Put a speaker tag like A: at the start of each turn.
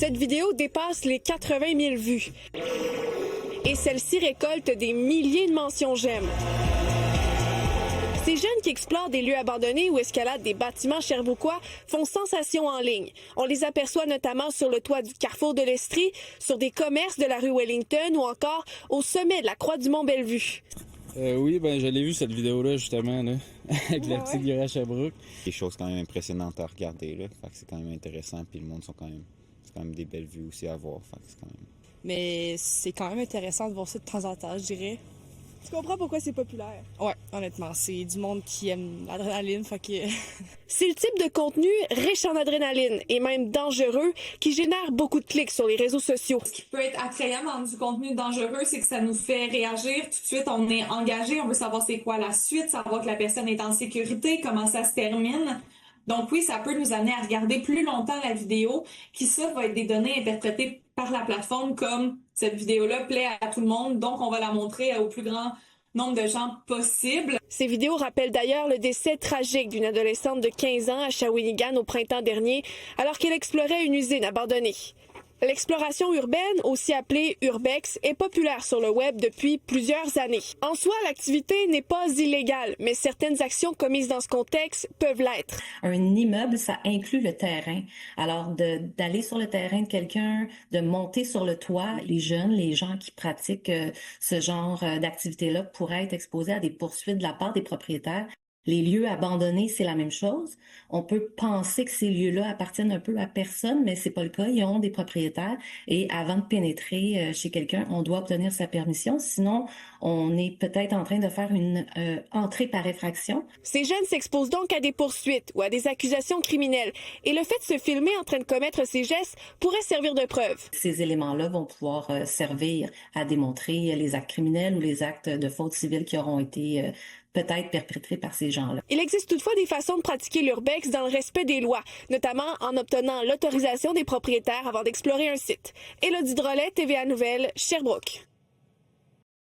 A: Cette vidéo dépasse les 80 000 vues. Et celle-ci récolte des milliers de mentions j'aime. Ces jeunes qui explorent des lieux abandonnés ou escaladent des bâtiments sherbrookois font sensation en ligne. On les aperçoit notamment sur le toit du carrefour de l'Estrie, sur des commerces de la rue Wellington ou encore au sommet de la croix du Mont-Bellevue.
B: Oui, je l'ai vu cette vidéo-là justement, là, avec la petite guerre à Sherbrooke.
C: Des choses quand même impressionnantes à regarder, là. Fait que c'est quand même intéressant, puis le monde c'est quand même des belles vues aussi à voir. Fait que c'est quand même...
D: Mais c'est quand même intéressant de voir ça de temps en temps, je dirais.
A: Tu comprends pourquoi c'est populaire?
D: Ouais, honnêtement, c'est du monde qui aime l'adrénaline, fait que...
A: C'est le type de contenu riche en adrénaline et même dangereux qui génère beaucoup de clics sur les réseaux sociaux.
E: Ce qui peut être attrayant dans du contenu dangereux, c'est que ça nous fait réagir. Tout de suite, on est engagé, on veut savoir c'est quoi la suite, savoir que la personne est en sécurité, comment ça se termine. Donc oui, ça peut nous amener à regarder plus longtemps la vidéo, qui ça va être des données interprétées par la plateforme comme cette vidéo-là plaît à tout le monde, donc on va la montrer au plus grand nombre de gens possible.
A: Ces vidéos rappellent d'ailleurs le décès tragique d'une adolescente de 15 ans à Shawinigan au printemps dernier, alors qu'elle explorait une usine abandonnée. L'exploration urbaine, aussi appelée urbex, est populaire sur le web depuis plusieurs années. En soi, l'activité n'est pas illégale, mais certaines actions commises dans ce contexte peuvent l'être.
F: Un immeuble, ça inclut le terrain. Alors, d'aller sur le terrain de quelqu'un, de monter sur le toit, les jeunes, les gens qui pratiquent ce genre d'activité-là pourraient être exposés à des poursuites de la part des propriétaires. Les lieux abandonnés, c'est la même chose. On peut penser que ces lieux-là appartiennent un peu à personne, mais c'est pas le cas. Ils ont des propriétaires et avant de pénétrer chez quelqu'un, on doit obtenir sa permission. Sinon, on est peut-être en train de faire une entrée par effraction.
A: Ces jeunes s'exposent donc à des poursuites ou à des accusations criminelles. Et le fait de se filmer en train de commettre ces gestes pourrait servir de preuve.
F: Ces éléments-là vont pouvoir servir à démontrer les actes criminels ou les actes de faute civile qui auront été peut-être perpétrés par ces gens-là.
A: Il existe toutefois des façons de pratiquer l'urbex dans le respect des lois, notamment en obtenant l'autorisation des propriétaires avant d'explorer un site. Élodie Drolet, TVA Nouvelles, Sherbrooke.